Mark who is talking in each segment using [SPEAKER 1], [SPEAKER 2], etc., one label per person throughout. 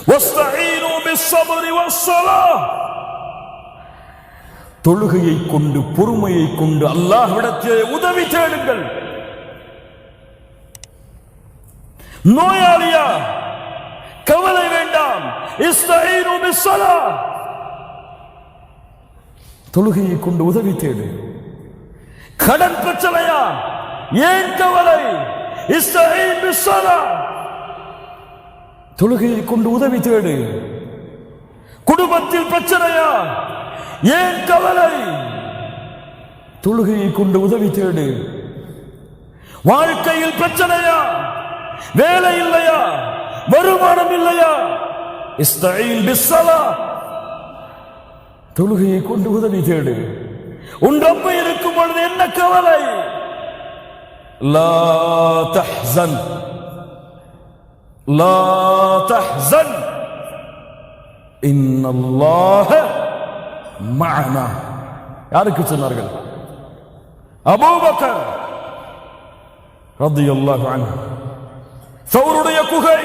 [SPEAKER 1] வஸ்தஈனு பிஸ்ஸப்ரி வஸ்ஸலாஹ். தொழுகையை கொண்டு பொறுமையை கொண்டு அல்லாஹ்விடத்திலே உதவி தேடுங்கள். நோயாளியா, கவலை வேண்டாம். இஸ்தஈனு பிஸ்ஸலாஹ், தொழுகையை கொண்டு உதவி தேடு. கடன் பிரச்சனையா, ஏன் கவலை? இஸ்தஈன் பிஸ்ஸலாஹ், தொழுகையை கொண்டு உதவி தேடு. குடும்பத்தில் பிரச்சனையா, ஏன் கவலை? தொழுகையை கொண்டு உதவி தேடு. வாழ்க்கையில் பிரச்சனையா, வேலை இல்லையா, வருமானம் இல்லையா, இஸ்தஈன் பிஸ்ஸலாஹ், தொழுகையை கொண்டு உதவி தேடு. உன் ரப்பு இருக்கும் பொழுது என்ன கவலை? லா தஹ்சன், லா தஹ்சன், இன்னல்லாஹ மஅனா. யாருக்கு சொன்னார்கள்? அபூபக்கர் ரலியல்லாஹு அன்ஹு. சௌருடைய குகை.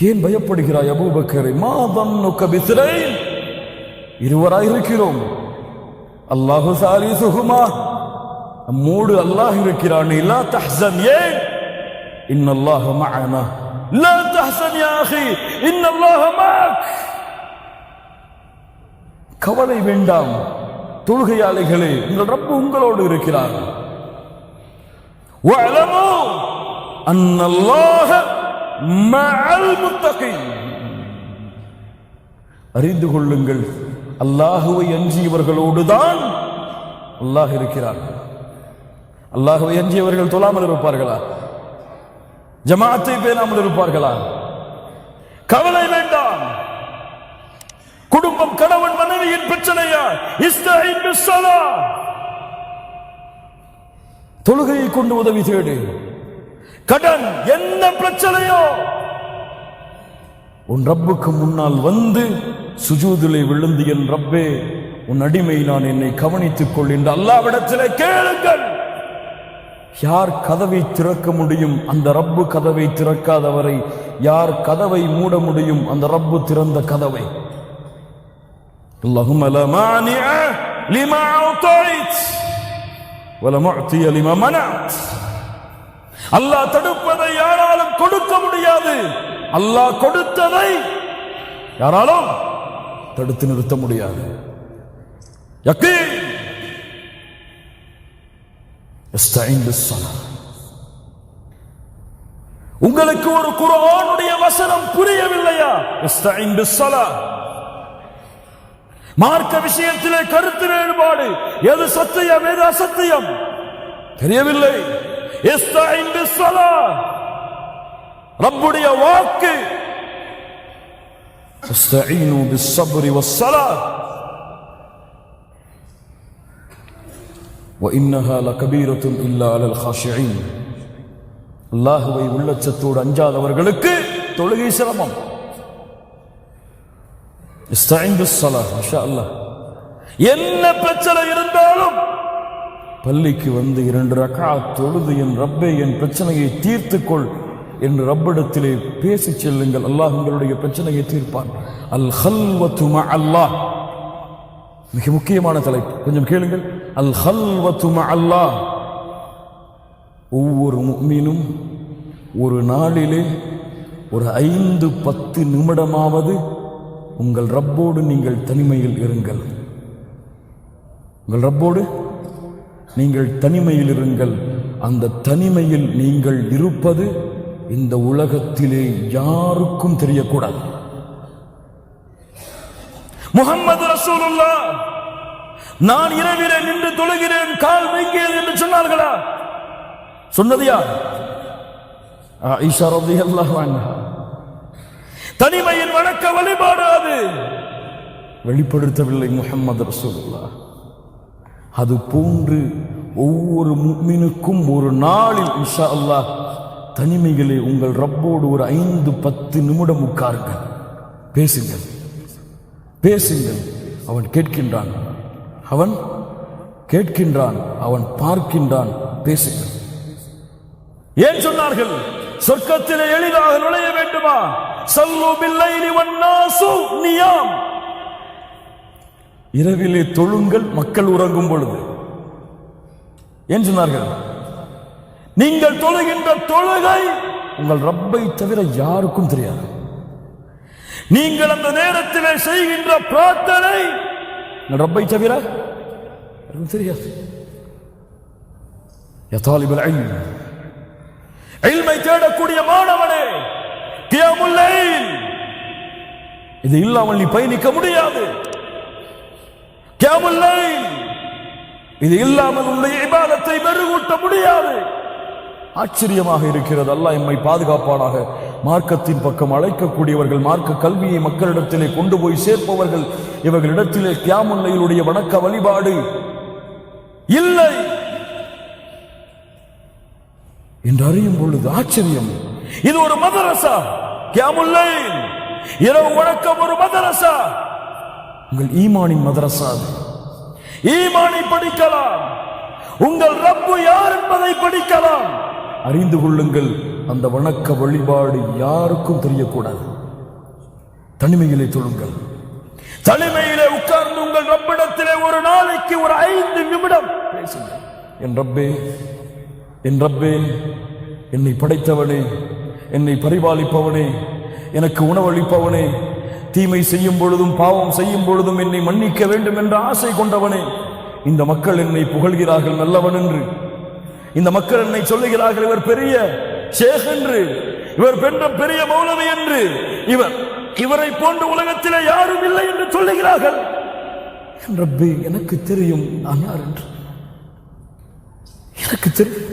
[SPEAKER 1] ஏன் பயப்படுகிறாய் அபூபக்கரை? மா தன்னுக பிஸ்ரைன், இருவராய் இருக்கிறோம். அல்லாஹு சாலிசுஹுமா, நம்மோடு அல்லாஹ் இருக்கிறான். லா தஹ்சன், ஏன்? இன்னல்லாஹ மஅனா. லா தஹ்சன் யா அஹி, இன்னல்லாஹ மஅக். கவலை வேண்டாம் தொழுகையாளிகளே, உங்கள் ரப்பு உங்களோடு இருக்கிறார். வஅலமு அன்னல்லாஹ மஅல் முத்தகீன், அறிந்து கொள்ளுங்கள் அல்லாஹுவை அஞ்சியவர்களோடுதான் அல்லாஹ் இருக்கிறார். அல்லாஹுவை அஞ்சியவர்கள் தொழாமல் இருப்பார்களா? ஜமாஅத்தை பேணாமல் இருப்பார்களா? கவலை வேண்டாம். குடும்பம், கணவன் மனைவியின் பிரச்சனையா, இஸ்தஈன் பிஸ்ஸலாஹ், தொழுகையை கொண்டு உதவி தேடு. கடன், என்ன பிரச்சனையோ உன் ரப்புக்கு முன்னால் வந்து சுஜூதிலே விழுந்து, என் ரப்பே உன் அடிமை நான், என்னை கவனித்துக் கொள் என்று அல்லாஹ்விடத்திலே கேளுங்கள். யார் கதவை திறக்க முடியும்? அந்த ரப்பு கதவை திறக்காதவரை யார் கதவை மூட முடியும்? அந்த ரப்பு திறந்த கதவை. அல்லாஹும்ம லா மானிஅ லிமா அஅதைத் வலா முஅதிய லிமா மனஅத். அல்லாஹ் தடுப்பதை யாராலும் கொடுக்க முடியாது. அல்லாஹ் கொடுத்ததை யாராலும் தடுத்து நிறுத்த முடியாது. யகீன். இஸ்தஈன் பிஸ்ஸலாஹ். உங்களுக்கு ஒரு குர்ஆனுடைய வசனம் புரியவில்லையா? இஸ்தஈன் பிஸ்ஸலாஹ். மார்க்க விஷயத்திலே கருத்து வேறுபாடு, எது சத்தியம் எது அசத்தியம் தெரியவில்லை. இஸ்தஈன் பிஸ்ஸலாஹ், ரப்புடைய வாக்கு. இஸ்தஈனு பிஸ்ஸப்ரி வஸ்ஸலாஹ் وإنها لكبيرة إلا على الخاشعين. அல்லாஹ்வை உள்ளச்சத்தோடு அஞ்சாதவர்களுக்கு தொழுகை சிரமம். இஸ்தஈன் பிஸ்ஸலாஹ். மாஷா அல்லாஹ். என்ன பிரச்சனை இருந்தாலும் பள்ளிக்கு வந்து 2 ரக்அத் தொழுது, என் ரப்பே என் பிரச்சனையை தீர்த்துக்கொள் என்று ரப்பிடத்திலே பேசி செல்லுங்கள். அல்லாஹ் உங்களுடைய பிரச்சனையை தீர்ப்பான். அல் ஹல்வத்து மஅல்லாஹ், மிக முக்கியமான தலைப்பு, கொஞ்சம் கேளுங்கள். அல் ஹல்வத்து மஅல்லாஹ். ஒவ்வொரு முஃமினும் ஒரு நாளிலே ஒரு 5-10 நிமிடமாவது உங்கள் ரப்போடு நீங்கள் தனிமையில் இருங்கள். உங்கள் ரப்போடு நீங்கள் தனிமையில் இருங்கள். அந்த தனிமையில் நீங்கள் இருப்பது இந்த உலகத்திலே யாருக்கும் தெரியக்கூடாது. முஹம்மது ரசூலுல்லாஹ் நான் இரவிலே நின்று தொழுகிறேன், கால் வைக்கிறேன் என்று சொன்னார்களா? சொன்னது யார்? ஆயிஷா ரலியல்லாஹு அன்ஹா. தனிமையின் வணக்க வழிபாடு அது வெளிப்படுத்தவில்லை முஹம்மது ரசூலுல்லாஹ். அது போன்று ஒவ்வொரு முஃமினுக்கும் ஒரு நாளில் இன்ஷா அல்லாஹ் தனிமைகளே உங்கள் ரப்போடு ஒரு 5-10 நிமிடம் உட்காருங்கள், பேசுங்கள், பேசுங்கள். அவன் கேட்கின்றான், அவன் கேட்கின்றான், அவன் பார்க்கின்றான். பேசுங்கள். ஏன் சொன்னார்கள்? சொர்க்கத்திலே எளிதாக நுழைய வேண்டுமா? ஸல்லு பில்லைலி வன்னாசு நியாம், இரவிலே தொழுங்கள் மக்கள் உறங்கும் பொழுது. ஏன் சொன்னார்கள்? நீங்கள் தொழுகின்ற தொழுகை உங்கள் ரப்பை தவிர யாருக்கும் தெரியாது. நீங்கள் அந்த நேரத்திலே செய்கின்ற பிரார்த்தனை ரப்பை தவிர யாருக்கும் தெரியாது. யா தாலிபுல் இல்ம், இல்மை தேடக்கூடிய மாணவனே, கியாமுல் லைல் இது இல்லாமல் நீ பயணிக்க முடியாது. கியாமுல் லைல் இது இல்லாமல் உன்னுடைய இபாதத்தை மெருகூட்ட முடியாது. ஆச்சரியமாக இருக்கிறது. அல்லாஹ் எம்மை பாதுகாப்பானாக. மார்க்கத்தின் பக்கம் அழைக்கக்கூடியவர்கள், மார்க்க கல்வியை மக்களிடத்திலே கொண்டு போய் சேர்ப்பவர்கள், இவர்களிடத்திலே கியாமுல் லைலுடைய வணக்க வழிபாடு இல்லை என்று அறியும் பொழுது ஆச்சரியம். இது ஒரு மதரசா. கியாமுல் லைல் இரவு வணக்கம் ஒரு மதரசா. உங்கள் ஈமானின் மதரசா. ஈமானை படிக்கலாம், உங்கள் ரப்பு யார் என்பதை படிக்கலாம். அறிந்து கொள்ளுங்கள், அந்த வணக்க வழிபாடு யாருக்கும் தெரியக்கூடாது. தனிமையிலே தொழுங்கள். தனிமையிலே உட்கார்ந்து உங்கள் ரப்பிடத்திலே ஒரு நாளைக்கு ஒரு 5 நிமிடம் பேசுங்கள். என் ரப்பே, என் ரப்பே, என்னை படைத்தவனே, என்னை பரிபாலிப்பவனே, எனக்கு உணவளிப்பவனே, தீமை செய்யும் பொழுதும் பாவம் செய்யும் பொழுதும் என்னை மன்னிக்க வேண்டும் என்ற ஆசை கொண்டவனே, இந்த மக்கள் என்னை புகழ்கிறார்கள் நல்லவன் என்று, இந்த மக்கள் என்னை சொல்லுகிறார்கள் இவர் பெரிய ஷேக் என்று, இவர் பெரிய மௌலவி என்று, இவரை போன்ற உலகத்திலே யாரும் இல்லை என்று சொல்லுகிறார்கள். ரப்பே, எனக்கு தெரியும் நான் யார் என்று. எனக்கு தெரியும்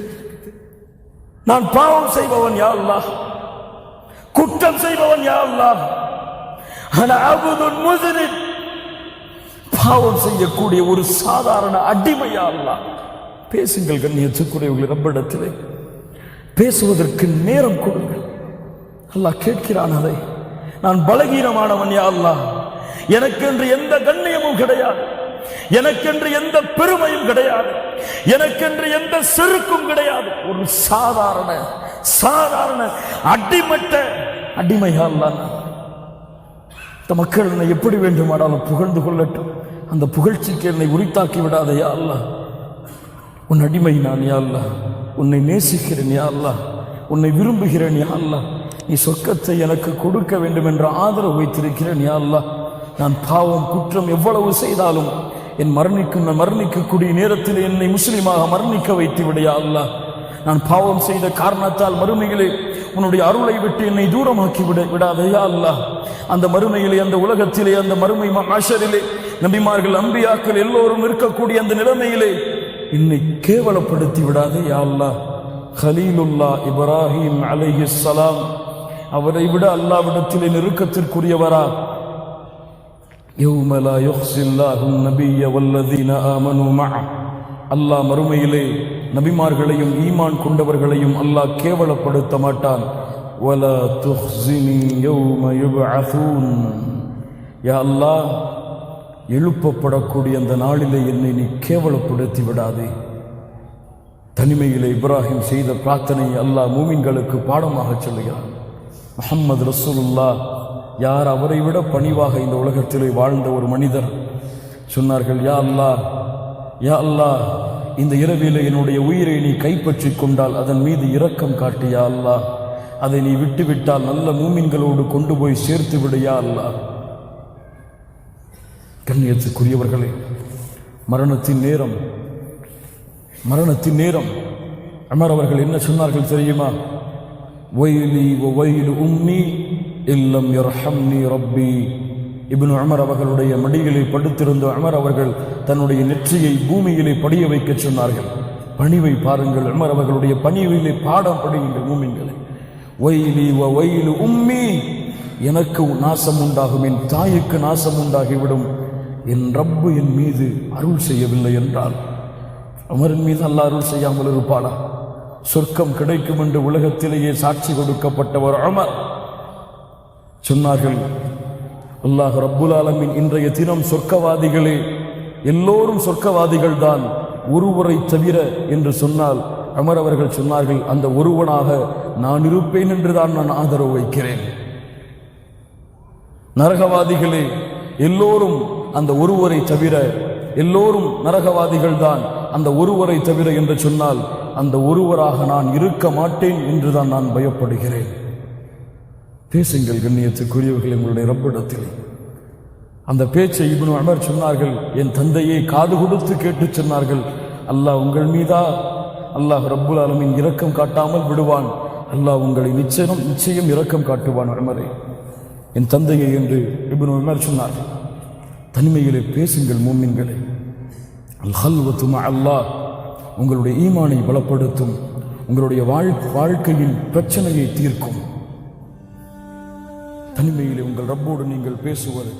[SPEAKER 1] நான் பாவம் செய்பவன் யா அல்லாஹ், குற்றம் செய்பவன் யா அல்லாஹ். அன அபுதுன் முஸ்லிம், பாவம் செய்யக்கூடிய ஒரு சாதாரண அடிமையா அல்லாஹ். பேசுங்கள் கண்ணியத்துக்குரியவர்கள், ரப்பிடத்திலே பேசுவதற்கு நேரம் கொடுங்கள். அல்லாஹ் கேட்கிறான் அதை. நான் பலகீனமானவன் யா அல்லாஹ், எனக்கென்று எந்த கண்ணியமும் கிடையாது, எனக்கென்று எந்த பெருமையும் கிடையாது, எனக்கென்று எந்த செருக்கும் கிடையாது. ஒரு சாதாரண அடிமையா அல்லாஹ். இந்த மக்கள் என்னை எப்படி வேண்டுமானாலும் புகழ்ந்து கொள்ளட்டும், அந்த புகழ்ச்சிக்கு என்னை உரித்தாக்கி விடாத யா அல்லாஹ். உன் அடிமை நான் யா அல்லாஹ், உன்னை நேசிக்கிறேன் யா அல்லாஹ், உன்னை விரும்புகிறேன் யா அல்லாஹ். நீ சொர்க்கத்தை எனக்கு கொடுக்க வேண்டும் என்ற ஆதரவு வைத்திருக்கிறேன் யா அல்லாஹ். நான் பாவம் குற்றம் எவ்வளவு செய்தாலும் என் மரணிக்கக்கூடிய நேரத்தில் என்னை முஸ்லிமாக மரணிக்க வைத்து விட யா அல்லாஹ். நான் பாவம் செய்த காரணத்தால் மறுமையிலே உன்னுடைய அருளை விட்டு என்னை தூரமாக்கி விடாதே யா அல்லாஹ். அந்த மறுமையிலே, அந்த உலகத்திலே, அந்த மறுமை மஹ்ஷரிலே நபிமார்கள் அம்பியாக்கள் எல்லோரும் இருக்கக்கூடிய அந்த நிலைமையிலே என்னை கேவலப்படுத்தி விடாதே யா அல்லாஹ். கலீலுல்லாஹ் இப்ராஹிம் அலைஹிஸ்ஸலாம், அவரை விட அல்லாஹ்விடத்திலே நெருக்கத்திற்குரியவரா? யௌம லா யுஹ்ஸில்லாஹு நபிய்ய வல்லதீன ஆமனூ மஅ, அல்லாஹ் மறுமையிலே நபிமார்களையும் ஈமான் கொண்டவர்களையும் அல்லாஹ் கேவலப்படுத்த மாட்டான். வலா துஹ்ஸினி யௌம யுப்அஸூன், யா அல்லாஹ் எழுப்பப்படக்கூடிய அந்த நாளிலே என்னை நீ கேவலப்படுத்தி விடாதே. தனிமையிலே இப்ராஹிம் செய்த பிரார்த்தனையை அல்லாஹ் மூமின்களுக்கு பாடமாக சொல்லுகிறான். முஹம்மது ரசூலுல்லாஹ் யார் அவரை விட பணிவாக இந்த உலகத்திலே வாழ்ந்த ஒரு மனிதர் சொன்னார்கள், யா அல்லாஹ், யா அல்லாஹ், இந்த இரவிலே என்னுடைய உயிரை நீ கைப்பற்றிக் கொண்டால் அதன் மீது இரக்கம் காட்டு யா அல்லாஹ், அதை நீ விட்டுவிட்டால் நல்ல மூமின்களோடு கொண்டு போய் சேர்த்து விடு யா அல்லாஹ். கண்ணியத்துக்குரியவர்களே, மரணத்தின் நேரம் அமர் அவர்கள் என்ன சொன்னார்கள் தெரியுமா? வைலி வைலு உம்மி இல்லம் யர்ஹம்னி ரப்பி. இப்னு உமர் அவர்களுடைய மடியிலே படுத்திருந்த உமர் அவர்கள் தன்னுடைய நெற்றியை பூமியிலே படிய வைக்க சொன்னார்கள். பணிவை பாருங்கள், உமர் அவர்களுடைய பணிவிலே பாடம் படியுங்கள் மூமின்களே. வைலி வைலு உம்மி, எனக்கு நாசம் உண்டாகும், என் தாய்க்கு நாசம் உண்டாகிவிடும், என் ரப்பு என் மீது அருள் செய்யவில்லை என்றால் உமரின் மீது அல்லாஹ் அருள் செய்யாமல் இருப்பானா? சொர்க்கம் கிடைக்கும் என்று உலகத்திலேயே சாட்சி கொடுக்கப்பட்டவர் உமர் சொன்னார்கள், அல்லாஹ் ரப்புல் ஆலமீன் இன்றைய தினம் சொர்க்கவாதிகளே, எல்லோரும் சொர்க்கவாதிகள் தான், ஒருவரை தவிர என்று சொன்னால் உமர் அவர்கள் சொன்னார்கள், அந்த ஒருவனாக நான் இருப்பேன் என்றுதான் நான் ஆதரவு வைக்கிறேன். நரகவாதிகளே எல்லோரும் அந்த ஒருவரை தவிர, எல்லோரும் நரகவாதிகள் தான் அந்த ஒருவரை தவிர என்று சொன்னால் அந்த ஒருவராக நான் இருக்க மாட்டேன் என்றுதான் நான் பயப்படுகிறேன். பேசுங்கள் கண்ணியத்துக்குரியவர்கள் உங்களுடைய ரப்பிடத்தில். அந்த பேச்சை இப்னு உமர் சொன்னார்கள். என் தந்தையை காது கொடுத்து கேட்டு சொன்னார்கள், அல்லாஹ் உங்கள் மீதா அல்லாஹ் ரப்புல் ஆலமீன் இரக்கம் காட்டாமல் விடுவான். அல்லாஹ் உங்களை நிச்சயம் இரக்கம் காட்டுவான் உமரே, என் தந்தையை என்று இப்னு உமர் சொன்னார்கள். தனிமையிலே பேசுங்கள் மூமின்களே. அல் ஹல்வத்து மஅ அல்லாஹ் உங்களுடைய ஈமானை பலப்படுத்தும், உங்களுடைய வாழ்க்கையின் பிரச்சனையை தீர்க்கும். தனிமையிலே உங்கள் ரப்போடு நீங்கள் பேசுவது